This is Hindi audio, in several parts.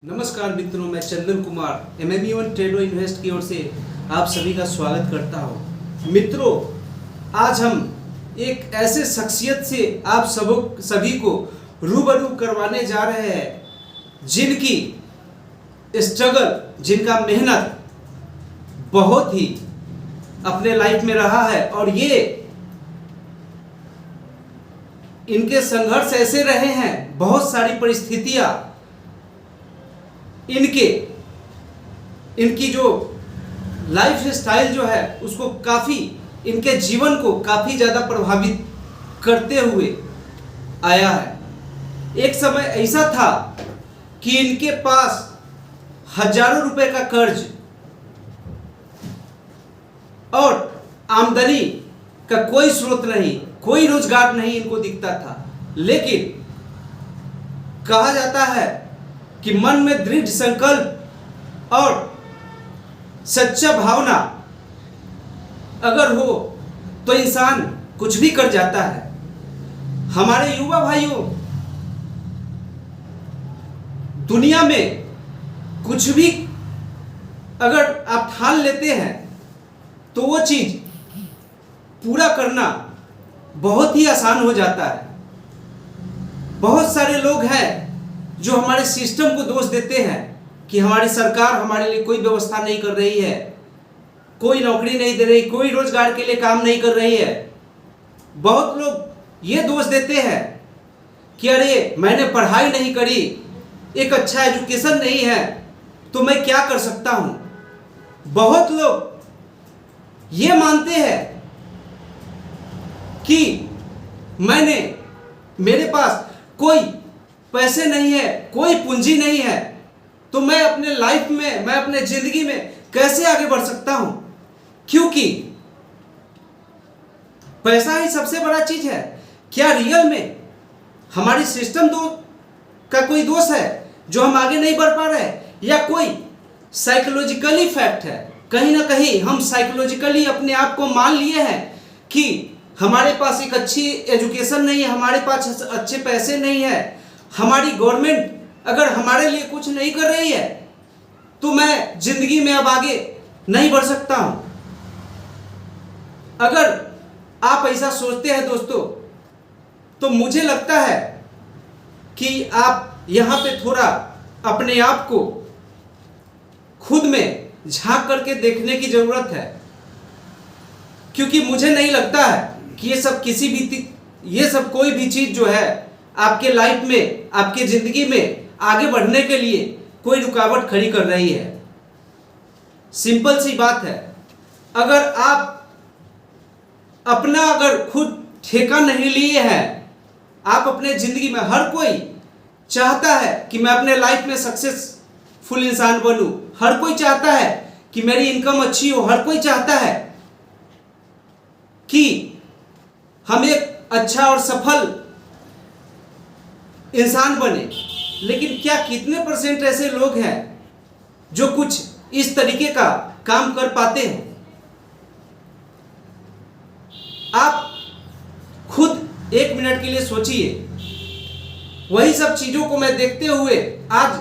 नमस्कार मित्रों, मैं Chandan Kumar MME Trudeau invest की ओर से आप सभी का स्वागत करता हूं। मित्रों, आज हम एक ऐसे शख्सियत से आप सभी को रूबरू करवाने जा रहे हैं जिनकी स्ट्रगल, जिनका मेहनत बहुत ही अपने लाइफ में रहा है और ये इनके संघर्ष ऐसे रहे हैं, बहुत सारी परिस्थितियां इनकी जो लाइफ स्टाइल जो है उसको काफ़ी, इनके जीवन को काफ़ी ज़्यादा प्रभावित करते हुए आया है। एक समय ऐसा था कि इनके पास हजारों रुपए का कर्ज और आमदनी का कोई स्रोत नहीं, कोई रोजगार नहीं इनको दिखता था। लेकिन कहा जाता है कि मन में दृढ़ संकल्प और सच्चा भावना अगर हो तो इंसान कुछ भी कर जाता है। हमारे युवा भाइयों, दुनिया में कुछ भी अगर आप ठान लेते हैं तो वो चीज पूरा करना बहुत ही आसान हो जाता है। बहुत सारे लोग हैं जो हमारे सिस्टम को दोष देते हैं कि हमारी सरकार हमारे लिए कोई व्यवस्था नहीं कर रही है, कोई नौकरी नहीं दे रही, कोई रोजगार के लिए काम नहीं कर रही है। बहुत लोग ये दोष देते हैं कि अरे मैंने पढ़ाई नहीं करी, एक अच्छा एजुकेशन नहीं है, तो मैं क्या कर सकता हूं। बहुत लोग ये मानते हैं कि मेरे पास कोई पैसे नहीं है, कोई पूंजी नहीं है, तो मैं अपने लाइफ में, मैं अपने जिंदगी में कैसे आगे बढ़ सकता हूं, क्योंकि पैसा ही सबसे बड़ा चीज है। क्या रियल में हमारी सिस्टम का कोई दोष है जो हम आगे नहीं बढ़ पा रहे, या कोई साइकोलॉजिकली फैक्ट है? कहीं ना कहीं हम साइकोलॉजिकली अपने आप को मान लिए हैं कि हमारे पास एक अच्छी एजुकेशन नहीं है, हमारे पास अच्छे पैसे नहीं है, हमारी गवर्नमेंट अगर हमारे लिए कुछ नहीं कर रही है तो मैं जिंदगी में अब आगे नहीं बढ़ सकता हूं। अगर आप ऐसा सोचते हैं दोस्तों, तो मुझे लगता है कि आप यहां पे थोड़ा अपने आप को खुद में झांक करके देखने की जरूरत है, क्योंकि मुझे नहीं लगता है कि ये सब कोई भी चीज जो है आपके लाइफ में, आपके जिंदगी में आगे बढ़ने के लिए कोई रुकावट खड़ी कर रही है। सिंपल सी बात है, अगर आप अपना खुद ठेका नहीं लिए हैं, आप अपने जिंदगी में, हर कोई चाहता है कि मैं अपने लाइफ में सक्सेसफुल इंसान बनूं, हर कोई चाहता है कि मेरी इनकम अच्छी हो, हर कोई चाहता है कि हम एक अच्छा और सफल इंसान बने। लेकिन क्या कितने परसेंट ऐसे लोग हैं जो कुछ इस तरीके का काम कर पाते हैं? आप खुद एक मिनट के लिए सोचिए। वही सब चीजों को मैं देखते हुए आज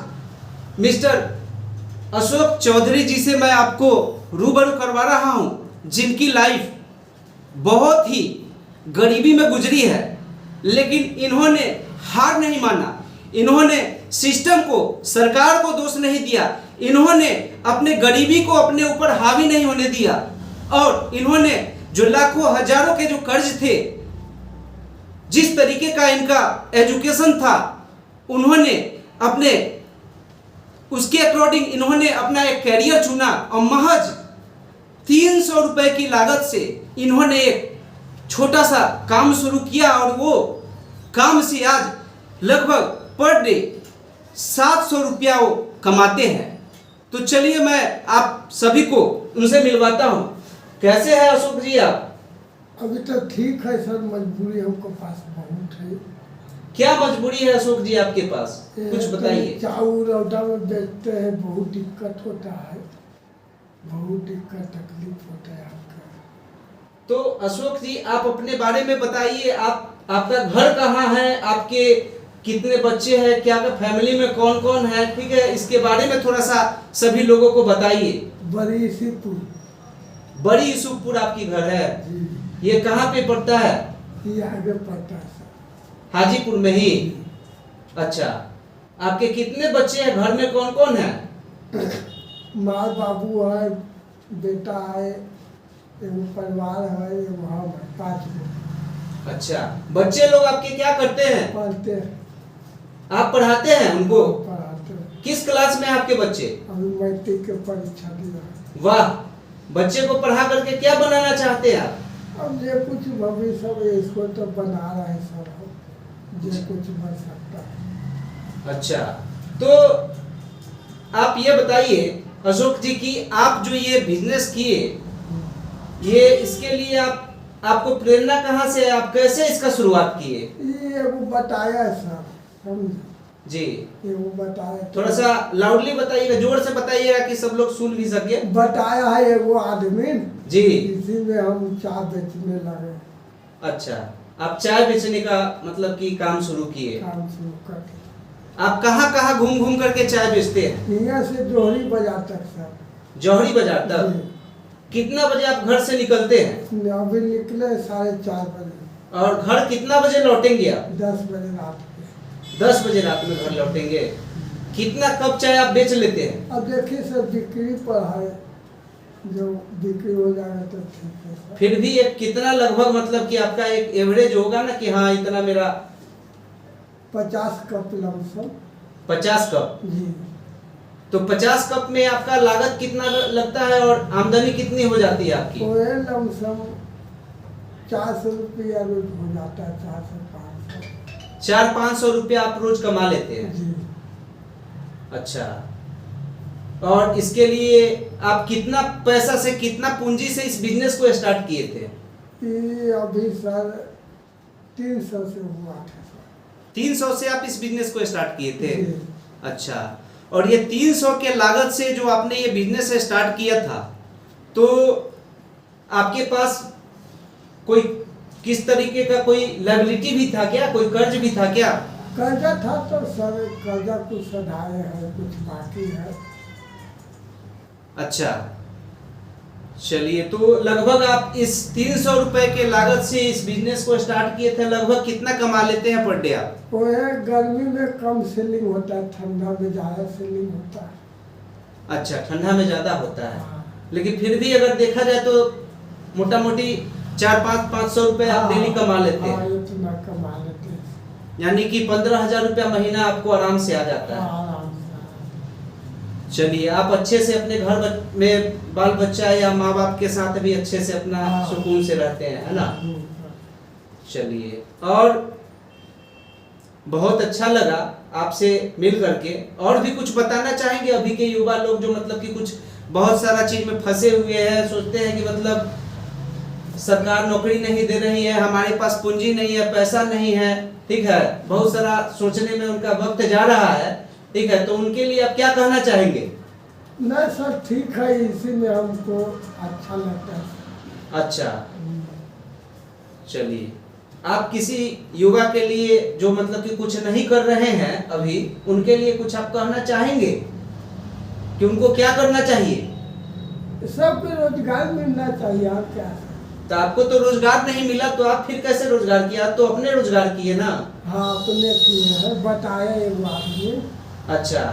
मिस्टर अशोक चौधरी जी से मैं आपको रूबरू करवा रहा हूं, जिनकी लाइफ बहुत ही गरीबी में गुजरी है, लेकिन इन्होंने हार नहीं माना। इन्होंने सिस्टम को, सरकार को दोष नहीं दिया, इन्होंने अपने गरीबी को अपने ऊपर हावी नहीं होने दिया, और इन्होंने जो लाखों हजारों के जो कर्ज थे, जिस तरीके का इनका एजुकेशन था, उन्होंने अपने उसके अकॉर्डिंग इन्होंने अपना एक कैरियर चुना और महज 300 रुपए की लागत से इन्होंने एक छोटा सा काम शुरू किया, और वो काम से आज लगभग पर डे 700 रुपया वो कमाते हैं। तो चलिए मैं आप सभी को उनसे मिलवाता हूं। कैसे हैं अशोक जी आप? अभी तो ठीक है सर, मजबूरी हमको पास बहुत है। क्या मजबूरी है अशोक जी आपके पास, कुछ बताइए। चाउर औटा में बेचते हैं, बहुत दिक्कत होता है, बहुत दिक्कत तकलीफ होता है आपका। तो अशोक जी आप अपने बारे में बताइए, आपका घर कहाँ है, आपके कितने बच्चे हैं, क्या फैमिली में कौन कौन है, ठीक है, इसके बारे में थोड़ा सा सभी लोगों को बताइए। बड़ी सीपुर बड़ी यूसुफपुर आपकी घर है, जी, ये कहाँ पे पड़ता है? ये आगे पड़ता है सर। हाजीपुर में ही। अच्छा, आपके कितने बच्चे हैं, घर में कौन कौन है? माँ बाबू है, बेटा है, एगो परिवार है, एगो हम है, 5 लोग। अच्छा, बच्चे लोग आपके क्या करते हैं? पढ़ते हैं, आप पढ़ाते हैं उनको? पढ़ाते हैं। किस क्लास में आपके बच्चे? अभी मैट्रिक के परीक्षा दिया है। वाह, बच्चे को पढ़ा करके क्या बनाना चाहते हैं आप? अब जे कुछ भविष्य में इसको तो बना रहे हैं सर, जे कुछ बन सकता है। अच्छा, तो आप ये बताइए अशोक जी की आप जो ये बिजनेस किए, ये इसके लिए आपको प्रेरणा कहाँ से है, आप कैसे इसका शुरुआत किए? ये एगो बताया है सर, समझे जी, एगो बताया। थोड़ा सा लाउडली बताइएगा, जोर से बताइएगा कि सब लोग सुन भी सके। बताया है एगो आदमी जी, इसी में हम चाय बेचने लगे। अच्छा, आप चाय बेचने का मतलब कि काम शुरू किए। काम शुरू करके आप कहाँ कहाँ घूम घूम करके चाय बेचते हैं? यहाँ से जोहरी बाजार तक सर। जौहरी बाजार तक? कितना बजे आप घर से निकलते हैं? जी। अभी निकले 4:30 बजे। और घर कितना बजे लौटेंगे आप? 10 बजे रात के। 10 बजे रात में घर लौटेंगे। कितना कप चाय आप बेच लेते हैं? अब देखिए सर, बिक्री पर है, जो बिक्री हो जाएगा तो ठीक है सर। फिर भी एक कितना लगभग मतलब कि आपका एक एवरेज होगा ना कि हाँ इतना मेरा 50 कप लमसम। 50 कप? जी। तो 50 कप में आपका लागत कितना लगता है और आमदनी कितनी हो जाती है आपकी? वो लमसम 400 रुपया रोज हो जाता है, 400-500। 400-500 रुपया आप रोज कमा लेते हैं? जी। अच्छा, और इसके लिए आप कितना पैसा से, कितना पूंजी से इस बिजनेस को स्टार्ट किए थे? ये अभी सर 300 से हुआ था सर। 300 से आप इस बिजनेस को स्टार्ट किए थे? जी। अच्छा, और ये 300 के लागत से जो आपने ये बिजनेस स्टार्ट किया था, तो आपके पास कोई किस तरीके का कोई लायबिलिटी भी था क्या, कोई कर्ज भी था क्या? कर्जा था तो सर, कर्जा कुछ सधाए है, कुछ बाकी है। अच्छा, चलिए, तो लगभग आप इस 300 रुपए के लागत से इस बिजनेस को स्टार्ट किए थे, लगभग कितना कमा लेते हैं पर डे आप? वो है, गर्मी में कम सेलिंग होता है, ठंडा में ज़्यादा सेलिंग होता है। अच्छा, ठंडा में ज्यादा होता है। हाँ। लेकिन फिर भी अगर देखा जाए तो मोटा मोटी 400-500 रुपए आप डेली कमा लेते हाँ, हैं, इतना कमा लेते हैं। यानी कि 15,000 रुपया महीना आपको आराम से आ जाता है। हाँ, आराम से। चलिए, आप अच्छे से अपने घर में बाल बच्चा या माँ बाप के साथ भी अच्छे से अपना हाँ। सुकून से रहते हैं, है ना? सर। चलिए, और बहुत अच्छा लगा आपसे मिल करके। और भी कुछ बताना चाहेंगे अभी के युवा लोग जो मतलब कि कुछ बहुत सारा चीज में फंसे हुए हैं, सोचते हैं कि मतलब सरकार नौकरी नहीं दे रही है, हमारे पास पूंजी नहीं है, पैसा नहीं है, ठीक है, बहुत सारा सोचने में उनका वक्त जा रहा है, ठीक है, तो उनके लिए आप क्या कहना चाहेंगे? नहीं सर, ठीक है, इसी में हमको अच्छा लगता है। अच्छा, चलिए, आप किसी युवा के लिए जो मतलब कि कुछ नहीं कर रहे हैं अभी, उनके लिए कुछ आप कहना चाहेंगे कि उनको क्या करना चाहिए? सबको रोजगार मिलना चाहिए, आप क्या। तो आपको तो रोजगार नहीं मिला, तो आप फिर कैसे रोजगार किया? तो अपने रोजगार किए ना? हाँ, अपने किए हैं, बताया एक आदमी। अच्छा,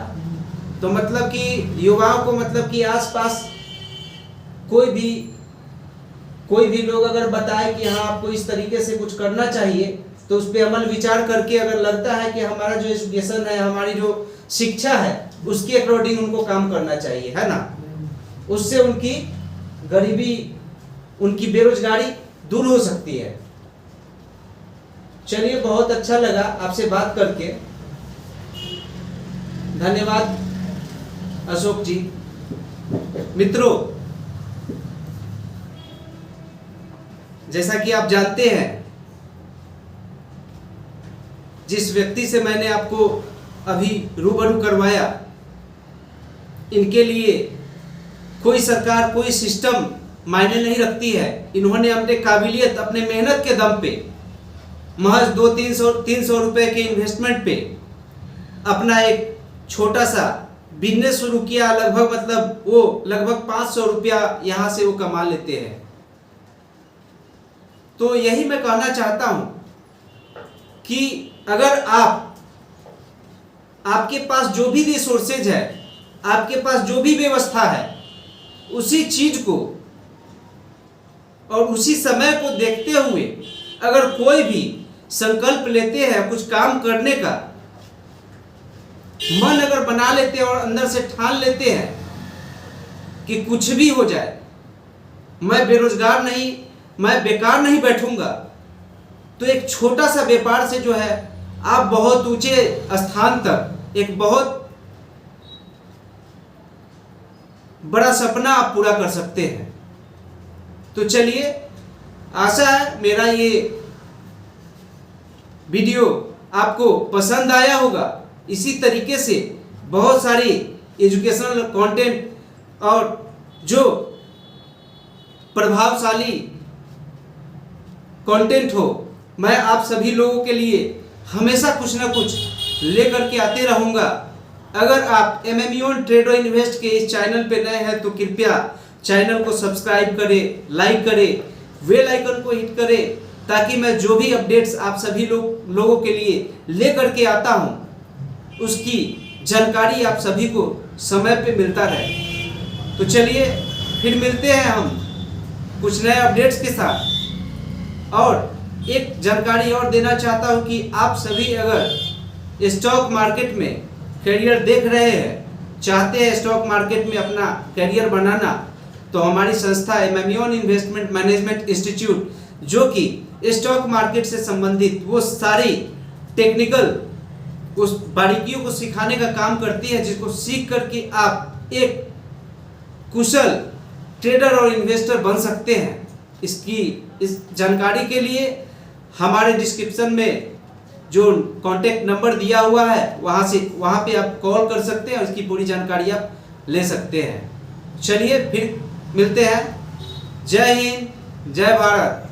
तो मतलब कि युवाओं को मतलब कि आसपास कोई भी लोग अगर बताए कि हाँ आपको इस तरीके से कुछ करना चाहिए, तो उस पर अमल विचार करके अगर लगता है कि हमारा जो एजुकेशन है, हमारी जो शिक्षा है, उसके अकॉर्डिंग उनको काम करना चाहिए, है ना? उससे उनकी गरीबी, उनकी बेरोजगारी दूर हो सकती है। चलिए, बहुत अच्छा लगा आपसे बात करके, धन्यवाद अशोक जी। मित्रों, जैसा कि आप जानते हैं, जिस व्यक्ति से मैंने आपको अभी रूबरू करवाया, इनके लिए कोई सरकार, कोई सिस्टम मायने नहीं रखती है। इन्होंने अपने काबिलियत, अपने मेहनत के दम पे महज 200-300 रुपए के इन्वेस्टमेंट पे अपना एक छोटा सा बिजनेस शुरू किया। लगभग 500 रुपया यहाँ से वो कमा लेते हैं। तो यही मैं कहना चाहता हूँ कि अगर आपके पास जो भी रिसोर्सेज है, आपके पास जो भी व्यवस्था है, उसी चीज को और उसी समय को देखते हुए अगर कोई भी संकल्प लेते हैं, कुछ काम करने का मन अगर बना लेते हैं और अंदर से ठान लेते हैं कि कुछ भी हो जाए, मैं बेरोजगार नहीं, मैं बेकार नहीं बैठूंगा, तो एक छोटा सा व्यापार से जो है आप बहुत ऊंचे स्थान तक एक बहुत बड़ा सपना आप पूरा कर सकते हैं। तो चलिए, आशा है मेरा ये वीडियो आपको पसंद आया होगा। इसी तरीके से बहुत सारी एजुकेशनल कंटेंट और जो प्रभावशाली कंटेंट हो, मैं आप सभी लोगों के लिए हमेशा कुछ ना कुछ लेकर के आते रहूँगा। अगर आप MME on ट्रेड और इन्वेस्ट के इस चैनल पे नए हैं तो कृपया चैनल को सब्सक्राइब करें, लाइक करें, बेल आइकन को हिट करें, ताकि मैं जो भी अपडेट्स आप सभी लोगों के लिए लेकर के आता हूं, उसकी जानकारी आप सभी को समय पे मिलता रहे। तो चलिए फिर मिलते हैं हम कुछ नए अपडेट्स के साथ। और एक जानकारी और देना चाहता हूं कि आप सभी अगर स्टॉक मार्केट में करियर देख रहे हैं, चाहते हैं स्टॉक मार्केट में अपना करियर बनाना, तो हमारी संस्था MME on investment management institute, जो कि स्टॉक मार्केट से संबंधित वो सारी टेक्निकल उस बारीकियों को सिखाने का काम करती है, जिसको सीख करके आप एक कुशल ट्रेडर और इन्वेस्टर बन सकते हैं। इस जानकारी के लिए हमारे डिस्क्रिप्शन में जो कॉन्टैक्ट नंबर दिया हुआ है वहाँ पे आप कॉल कर सकते हैं और इसकी पूरी जानकारी आप ले सकते हैं। चलिए फिर मिलते हैं। जय हिंद, जय भारत।